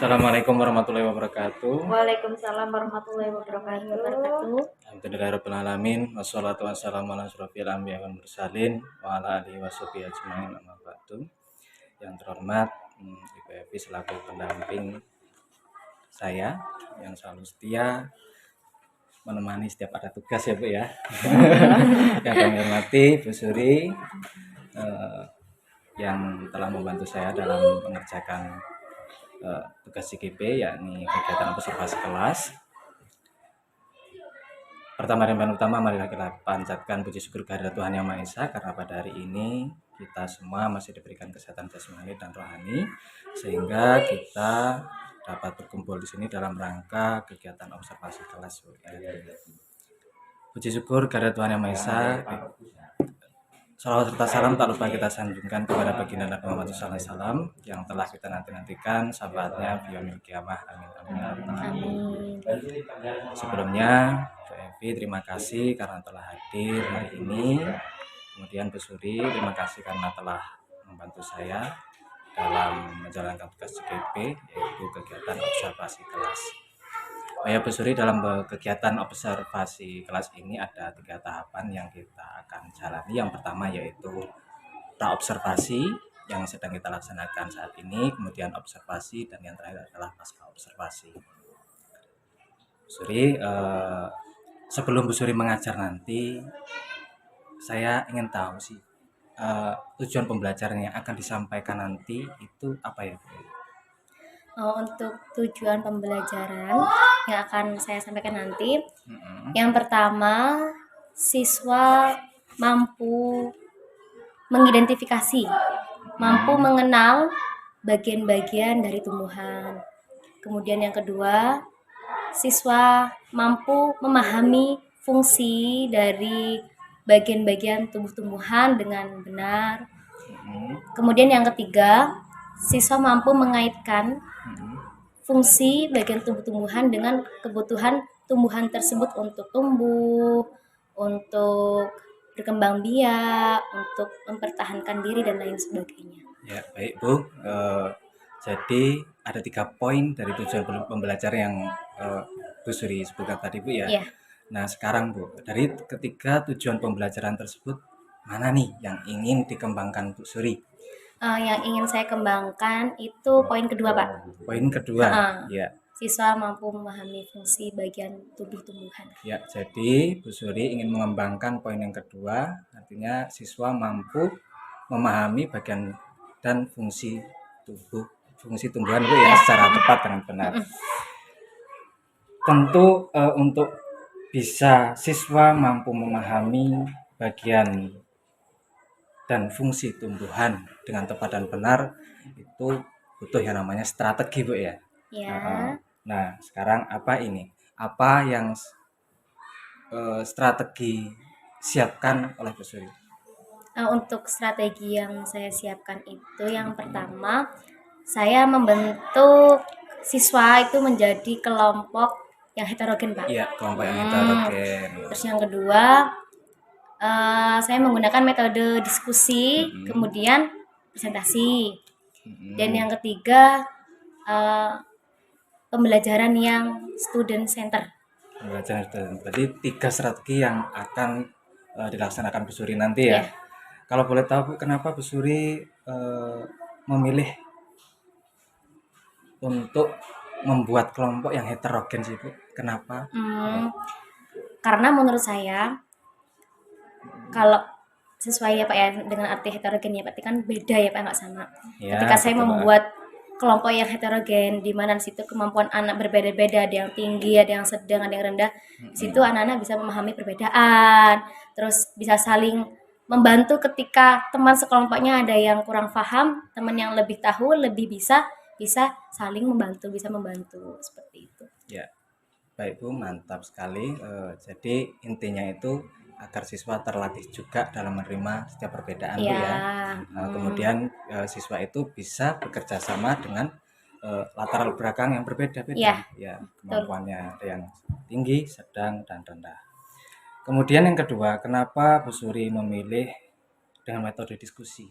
Assalamualaikum warahmatullahi wabarakatuh. Waalaikumsalam warahmatullahi wabarakatuh. Alhamdulillahirabbil alamin wassalatu wassalamu ala asyrofil anbiya'i wal mursalin wa ala alihi washabihi ajmain amma ba'du. Yang terhormat Ibu Evi selaku pendamping saya yang selalu setia menemani setiap ada tugas ya Bu ya. Yang kami hormati Bu Suri yang telah membantu saya dalam mengerjakan tugas CGP yakni kegiatan observasi kelas. Pertama dan paling utama marilah kita panjatkan puji syukur kehadirat Tuhan Yang Maha Esa karena pada hari ini kita semua masih diberikan kesehatan jasmani dan rohani sehingga kita dapat berkumpul di sini dalam rangka kegiatan observasi kelas. Puji syukur kehadirat Tuhan Yang Maha Esa. Salawat serta salam tak lupa kita sanjungkan kepada baginda Nabi Muhammad SAW yang telah kita nantikan syafaatnya biyaumil qiyamah. Amin. Sebelumnya Bu Evi terima kasih karena telah hadir hari ini. Kemudian Bu Suri terima kasih karena telah membantu saya dalam menjalankan tugas CGP yaitu kegiatan observasi kelas. Ya Bu Suri, dalam kegiatan observasi kelas ini ada 3 tahapan yang kita akan jalani. Yang pertama yaitu pra-observasi yang sedang kita laksanakan saat ini, kemudian observasi, dan yang terakhir adalah pasca observasi. Bu Suri, sebelum Bu Suri mengajar nanti, saya ingin tahu sih tujuan pembelajaran yang akan disampaikan nanti itu apa ya Bu? Untuk tujuan pembelajaran yang akan saya sampaikan nanti, yang pertama, siswa mampu mengidentifikasi, mampu mengenal bagian-bagian dari tumbuhan. Kemudian yang kedua, siswa mampu memahami fungsi dari bagian-bagian tumbuh-tumbuhan dengan benar. Kemudian yang ketiga, siswa mampu mengaitkan fungsi bagian tumbuh-tumbuhan dengan kebutuhan tumbuhan tersebut untuk tumbuh, untuk berkembang biak, untuk mempertahankan diri dan lain sebagainya. Ya, baik Bu. Jadi ada 3 poin dari tujuan pembelajaran yang Bu Suri sebutkan tadi Bu ya. Iya. Nah sekarang Bu, dari ketiga tujuan pembelajaran tersebut mana nih yang ingin dikembangkan Bu Suri? Yang ingin saya kembangkan itu poin kedua Pak. Poin kedua, ya. Siswa mampu memahami fungsi bagian tumbuh-tumbuhan. Ya, jadi Bu Suri ingin mengembangkan poin yang kedua, artinya siswa mampu memahami bagian dan fungsi tumbuhan Bu ya secara tepat dan benar. Tentu untuk bisa siswa mampu memahami bagian dan fungsi tumbuhan dengan tepat dan benar itu butuh yang namanya strategi Bu ya. Ya. Nah sekarang apa ini? Apa yang strategi siapkan oleh Bu Suri? Untuk strategi yang saya siapkan itu yang pertama, saya membentuk siswa itu menjadi kelompok yang heterogen Pak. Iya, kelompok yang heterogen. Terus yang kedua, saya menggunakan metode diskusi, kemudian presentasi. Dan yang ketiga, pembelajaran yang student center. Pembelajaran student. Berarti 3 strategi yang akan dilaksanakan Bu Suri nanti ya. Kalau boleh tahu Bu, kenapa Bu Suri memilih untuk membuat kelompok yang heterogen sih Bu? Kenapa? Karena menurut saya kalau sesuai ya Pak ya dengan arti heterogen ya Pak, kan beda ya Pak, nggak sama. Ya, ketika saya membuat kelompok yang heterogen di mana di situ kemampuan anak berbeda-beda, ada yang tinggi, ada yang sedang, ada yang rendah. Di situ anak-anak bisa memahami perbedaan, terus bisa saling membantu ketika teman sekelompoknya ada yang kurang paham, teman yang lebih tahu, lebih bisa saling membantu, bisa membantu seperti itu. Ya, baik Bu, mantap sekali. Jadi intinya itu agar siswa terlatih juga dalam menerima setiap perbedaan Bu ya. Kemudian siswa itu bisa bekerja sama dengan latar belakang yang berbeda-beda. Ya, kemampuannya ada yang tinggi, sedang, dan rendah. Kemudian yang kedua, kenapa Bu Suri memilih dengan metode diskusi?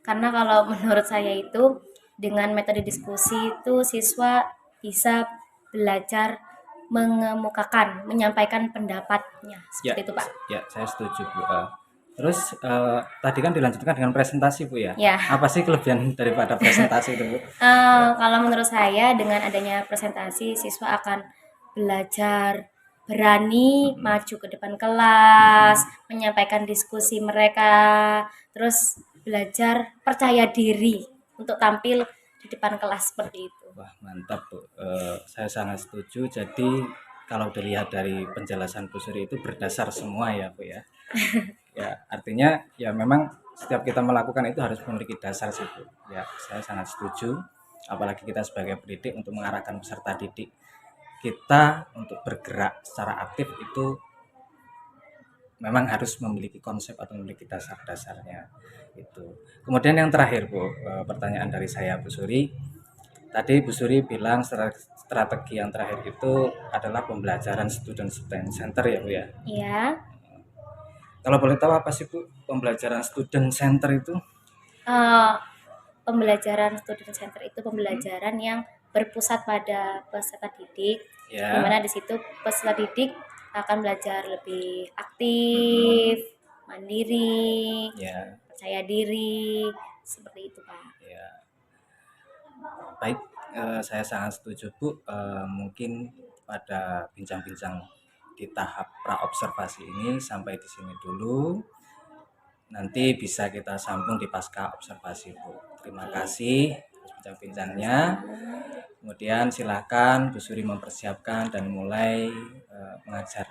Karena kalau menurut saya itu dengan metode diskusi itu siswa bisa belajar mengemukakan, menyampaikan pendapatnya seperti itu Pak. Ya, saya setuju Bu. Terus tadi kan dilanjutkan dengan presentasi Bu ya. Ya. Apa sih kelebihan daripada presentasi itu Bu? Kalau menurut saya dengan adanya presentasi siswa akan belajar berani maju ke depan kelas, menyampaikan diskusi mereka, terus belajar percaya diri untuk tampil di depan kelas seperti itu. Wah mantap Bu. Saya sangat setuju. Jadi kalau dilihat dari penjelasan Bu Suri itu berdasar semua ya Bu ya. Ya artinya ya memang setiap kita melakukan itu harus memiliki dasar sih Bu. Ya saya sangat setuju. Apalagi kita sebagai pendidik untuk mengarahkan peserta didik kita untuk bergerak secara aktif itu memang harus memiliki konsep atau memiliki dasar-dasarnya itu. Kemudian yang terakhir Bu, pertanyaan dari saya Bu Suri. Tadi Bu Suri bilang strategi yang terakhir itu adalah pembelajaran student center ya Bu ya. Iya. Kalau boleh tahu apa sih Bu pembelajaran student center itu? Pembelajaran student center itu pembelajaran yang berpusat pada peserta didik, di mana di situ peserta didik akan belajar lebih aktif, mandiri, percaya diri, seperti itu Pak. Ya. Baik, saya sangat setuju Bu. Mungkin pada bincang-bincang di tahap praobservasi ini sampai di sini dulu. Nanti bisa kita sambung di pasca observasi Bu. Terima kasih atas bincang-bincangnya. Kemudian silakan Bu Suri mempersiapkan dan mulai mengajar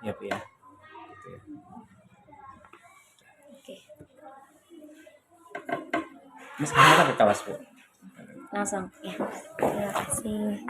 ya Bu ya. Oke. Ini sekarang ke kelas Bu. Langsung ya. Terima kasih.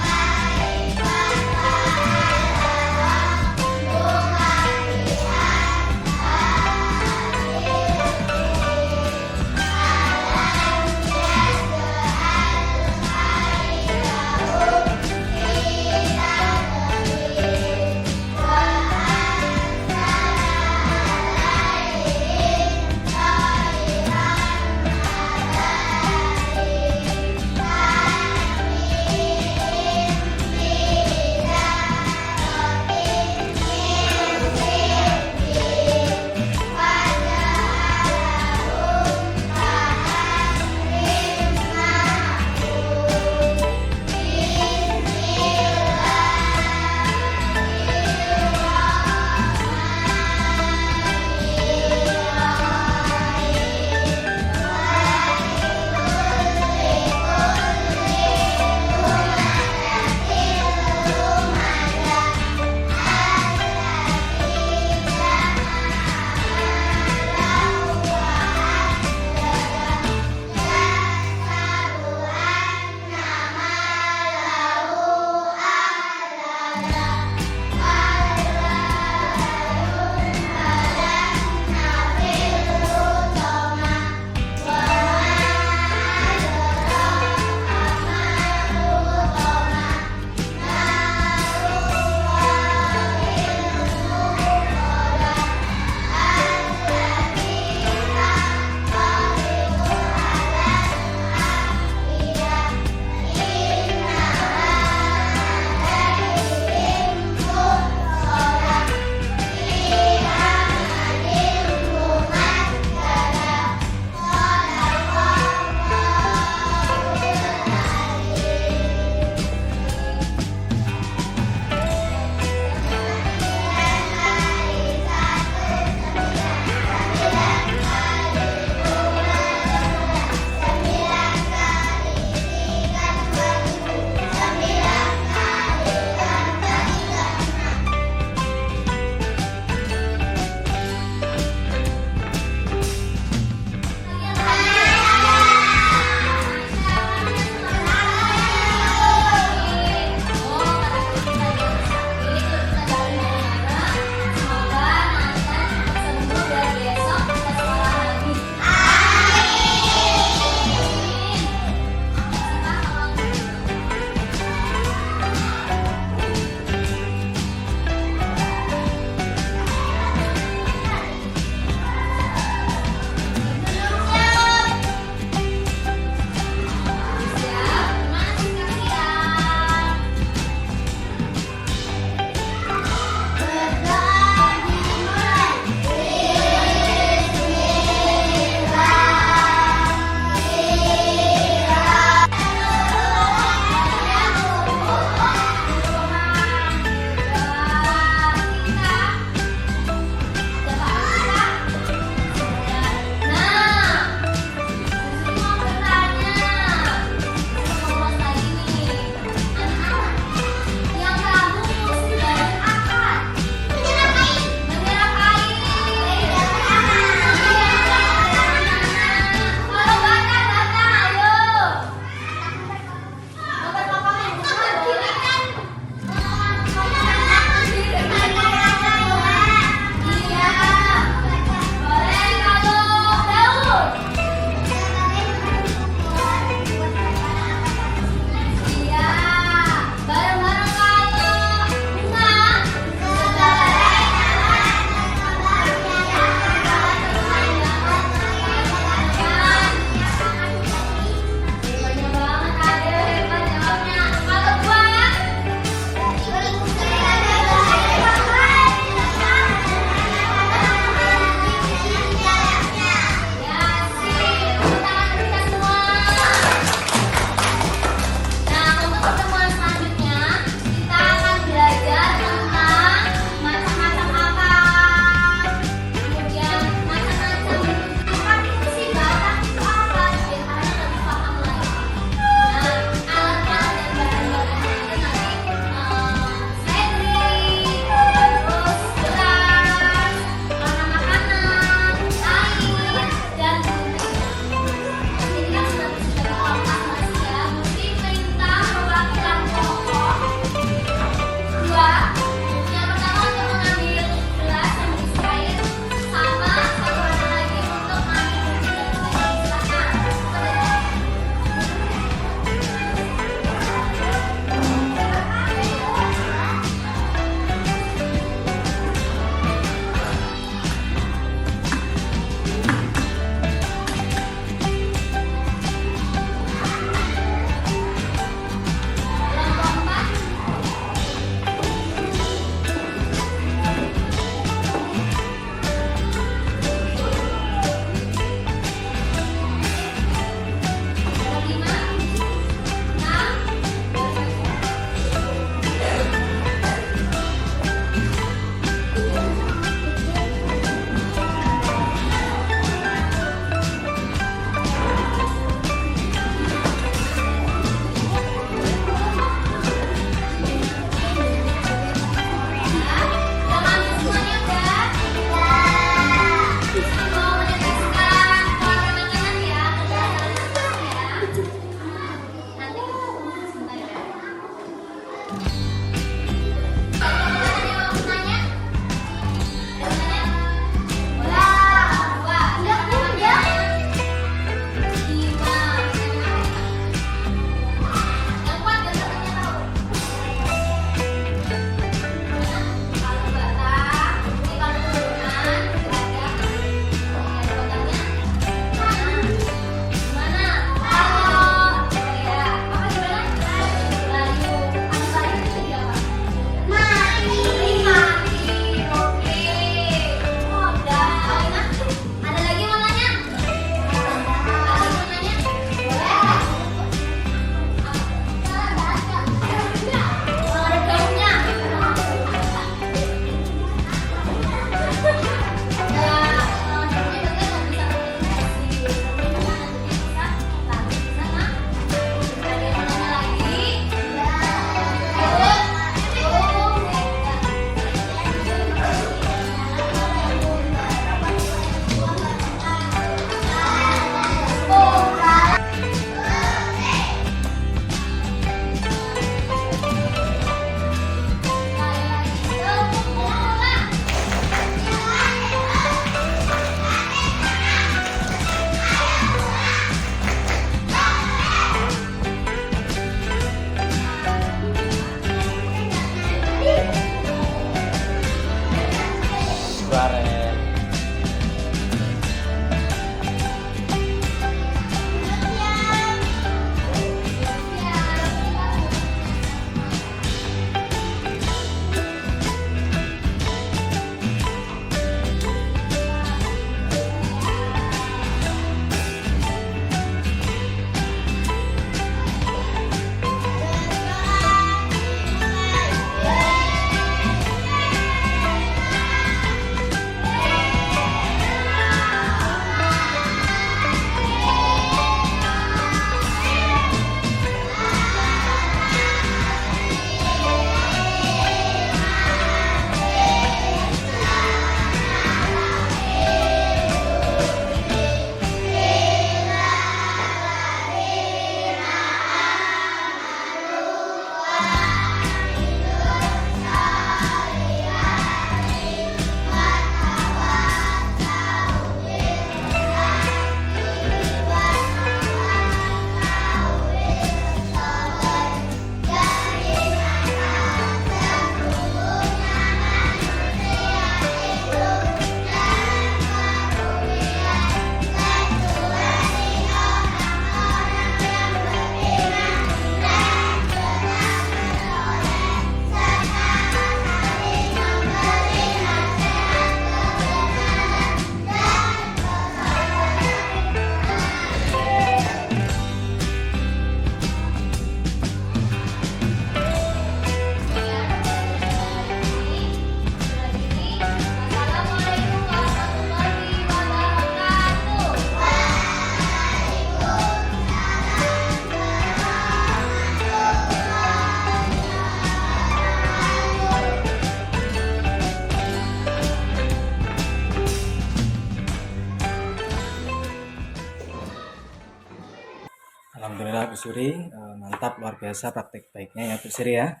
Alhamdulillah Bu Suri, mantap luar biasa praktik baiknya ya Bu Suri ya.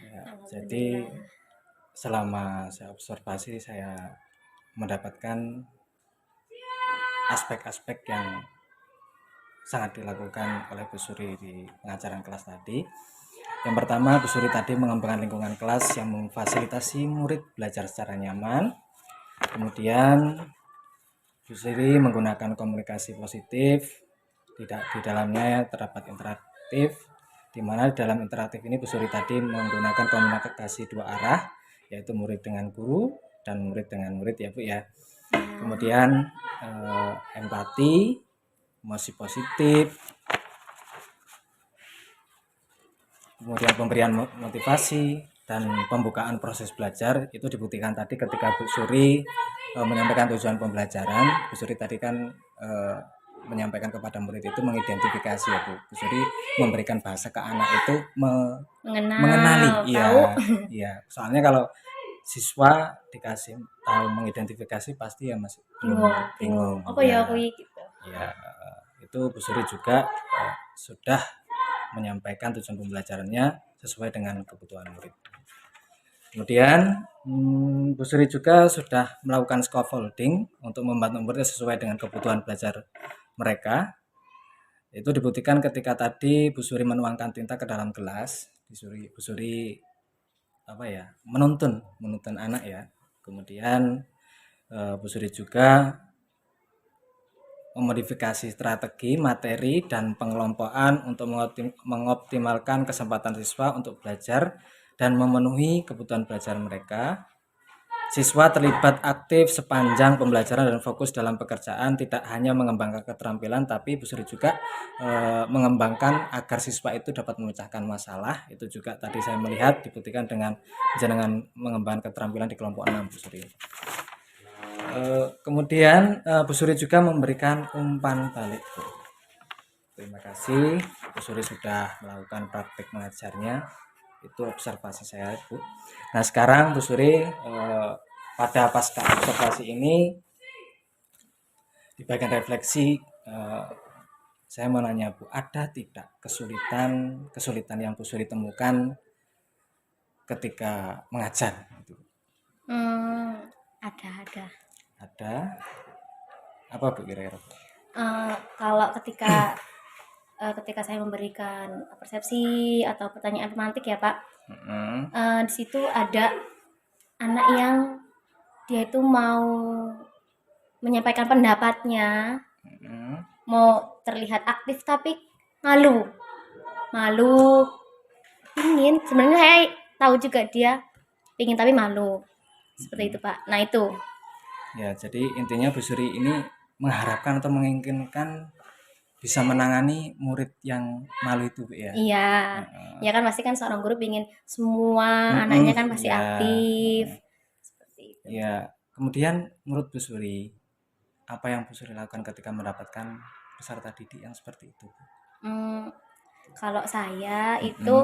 Ya, jadi Alhamdulillah. selama saya observasi saya mendapatkan aspek-aspek yang sangat dilakukan oleh Bu Suri di pengajaran kelas tadi. Yang pertama, Bu Suri tadi mengembangkan lingkungan kelas yang memfasilitasi murid belajar secara nyaman. Kemudian Bu Suri menggunakan komunikasi positif, tidak di dalamnya terdapat interaktif, di mana dalam interaktif ini Bu Suri tadi menggunakan komunikasi dua arah, yaitu murid dengan guru dan murid dengan murid ya Bu ya. Kemudian empati, emosi positif, kemudian pemberian motivasi dan pembukaan proses belajar itu dibuktikan tadi ketika Bu Suri menyampaikan tujuan pembelajaran. Bu Suri tadi kan menyampaikan kepada murid itu mengidentifikasi ya Bu. Bu Suri memberikan bahasa ke anak itu mengenali. Iya, tahu. iya. Soalnya kalau siswa dikasih tahu mengidentifikasi pasti ya masih bingung. Apa Ya, ya aku gitu. ya itu Bu Suri juga sudah menyampaikan tujuan pembelajarannya sesuai dengan kebutuhan murid. Kemudian Bu Suri juga sudah melakukan scaffolding untuk membantu murid sesuai dengan kebutuhan belajar mereka. Itu dibuktikan ketika tadi Bu Suri menuangkan tinta ke dalam gelas. Bu Suri menuntun anak ya. Kemudian Bu Suri juga memodifikasi strategi, materi, dan pengelompokan untuk mengoptimalkan kesempatan siswa untuk belajar dan memenuhi kebutuhan belajar mereka. Siswa terlibat aktif sepanjang pembelajaran dan fokus dalam pekerjaan, tidak hanya mengembangkan keterampilan, tapi Bu Suri juga mengembangkan agar siswa itu dapat memecahkan masalah. Itu juga tadi saya melihat dibuktikan dengan mengembangkan keterampilan di kelompok 6 Bu Suri. Kemudian Bu Suri juga memberikan umpan balik Bu. Terima kasih Bu Suri sudah melakukan praktik mengajarnya. Itu observasi saya Bu. Nah sekarang Bu Suri pada pasca observasi ini di bagian refleksi saya mau nanya Bu, ada tidak kesulitan yang Bu Suri temukan ketika mengajar? Ada. Ada. Apa Bu kira-kira? Kalau ketika saya memberikan persepsi atau pertanyaan pemantik ya Pak, di situ ada anak yang dia itu mau menyampaikan pendapatnya, mau terlihat aktif tapi malu, pingin sebenarnya saya tahu juga dia pingin tapi malu, seperti itu Pak. Nah itu ya, jadi intinya Bu Suri ini mengharapkan atau menginginkan bisa menangani murid yang malu itu Bu ya. iya, ya kan pasti kan seorang guru pingin semua anaknya kan pasti ya, aktif, seperti itu. Ya, kemudian menurut Bu Suri, apa yang Bu Suri lakukan ketika mendapatkan peserta didik yang seperti itu? Kalau saya itu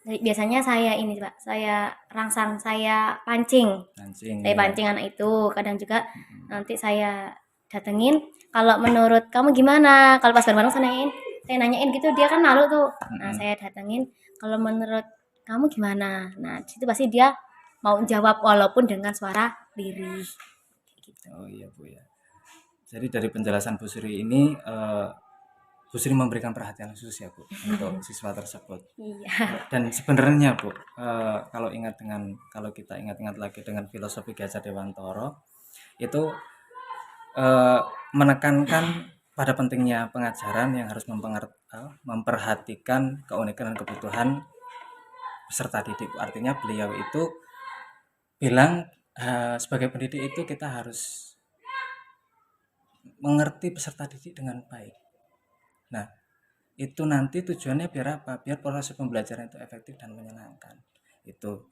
biasanya saya ini Pak, saya rangsang, saya pancing. Saya ya. pancing anak itu, kadang juga nanti saya datengin, kalau menurut kamu gimana? Kalau pas bareng-bareng saya nanyain gitu, dia kan malu tuh. Nah, saya datengin, kalau menurut kamu gimana? Nah, di situ pasti dia mau jawab walaupun dengan suara lirih. Gitu. Oh iya Bu ya. Jadi dari penjelasan Bu Suri ini Bu Sri memberikan perhatian khusus ya Bu untuk siswa tersebut. Iya. Dan sebenarnya Bu, kalau kita ingat-ingat lagi dengan filosofi Gajah Dewantoro, itu menekankan pada pentingnya pengajaran yang harus memperhatikan keunikan dan kebutuhan peserta didik. Artinya beliau itu bilang sebagai pendidik itu kita harus mengerti peserta didik dengan baik. Nah, itu nanti tujuannya biar apa? Biar proses pembelajaran itu efektif dan menyenangkan. Itu.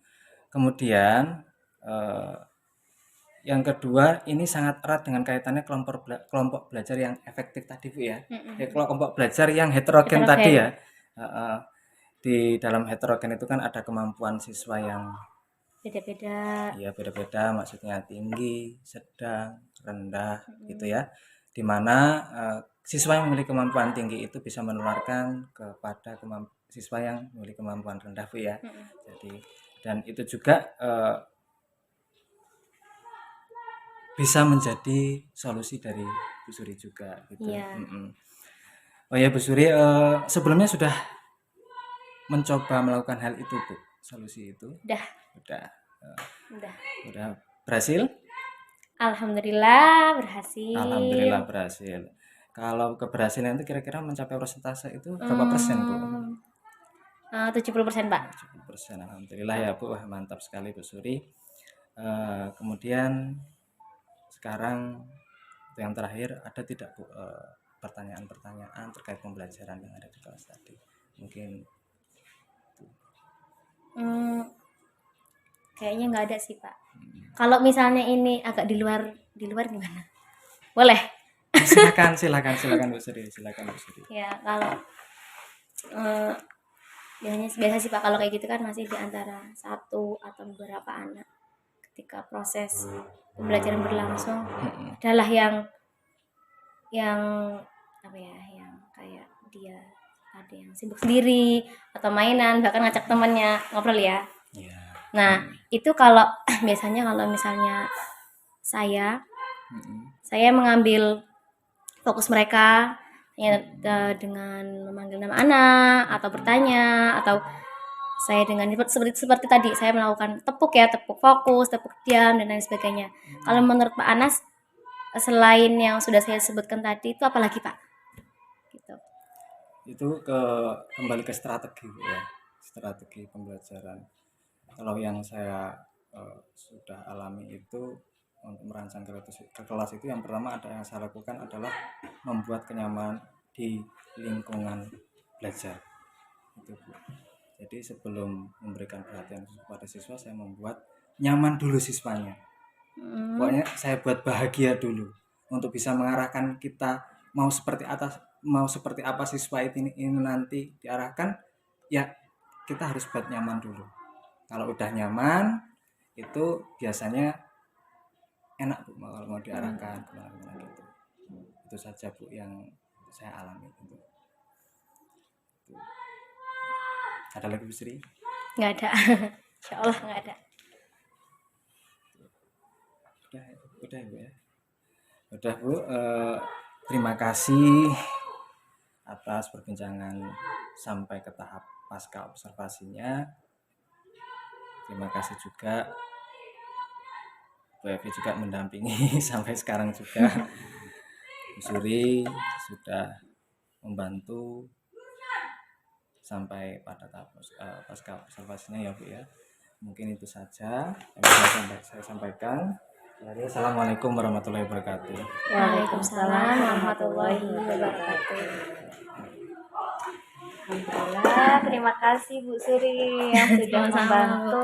Kemudian yang kedua, ini sangat erat dengan kaitannya kelompok belajar yang efektif tadi Bu ya. Kelompok belajar yang heterogen tadi ya. Di dalam heterogen itu kan ada kemampuan siswa yang beda-beda. Iya, beda-beda, maksudnya tinggi, sedang, rendah gitu ya. di mana siswa yang memiliki kemampuan tinggi itu bisa menularkan kepada siswa yang memiliki kemampuan rendah, Bu ya. Jadi dan itu juga bisa menjadi solusi dari Bu Suri juga gitu. Iya. Oh ya Bu Suri, sebelumnya sudah mencoba melakukan hal itu, Bu, solusi itu? Udah. Udah berhasil? Alhamdulillah berhasil. Alhamdulillah berhasil. Kalau keberhasilan itu kira-kira mencapai persentase itu berapa persen, Bu? 70%, Pak. 70%. Alhamdulillah ya, Bu. Wah, mantap sekali Bu Suri. Kemudian sekarang yang terakhir, ada tidak Bu pertanyaan-pertanyaan terkait pembelajaran yang ada di kelas tadi? Mungkin kayaknya nggak ada sih, Pak. Kalau misalnya ini agak di luar gimana? Boleh? silakan Bu Suri, Ya, kalau biasa sih Pak, kalau kayak gitu kan masih di antara satu atau beberapa anak. Ketika proses pembelajaran berlangsung, adalah yang apa ya, yang kayak dia ada yang sibuk sendiri atau mainan, bahkan ngajak temannya ngobrol ya. Nah, itu kalau biasanya kalau misalnya saya mengambil fokus mereka ya, dengan memanggil nama anak atau bertanya, atau saya dengan seperti tadi saya melakukan tepuk fokus, tepuk diam dan lain sebagainya. Kalau menurut Pak Anas, selain yang sudah saya sebutkan tadi, itu apalagi Pak? Gitu. Itu kembali ke strategi ya, strategi pembelajaran. Kalau yang saya sudah alami itu untuk merancang ke kelas itu, yang pertama yang saya lakukan adalah membuat kenyamanan di lingkungan belajar itu, Bu. Jadi sebelum memberikan perhatian kepada siswa, saya membuat nyaman dulu siswanya. Pokoknya saya buat bahagia dulu untuk bisa mengarahkan kita mau seperti apa siswa ini nanti diarahkan, ya kita harus buat nyaman dulu. Kalau udah nyaman itu biasanya enak, Bu, kalau mau diarahkan kemana-mana gitu. Itu saja, Bu, yang saya alami gitu. Ada lagi Bu Sri? Nggak ada. Insya Allah nggak ada. Udah Bu ya. Udah Bu, terima kasih atas perbincangan sampai ke tahap pasca observasinya. Terima kasih juga Bu Evi juga mendampingi sampai sekarang juga. Bu Suri sudah membantu sampai pada tahap pasca observasinya ya Bu ya. Mungkin itu saja yang bisa saya sampaikan. Jadi, Assalamualaikum warahmatullahi wabarakatuh. Waalaikumsalam warahmatullahi wabarakatuh. Alhamdulillah, terima kasih Bu Suri yang sudah membantu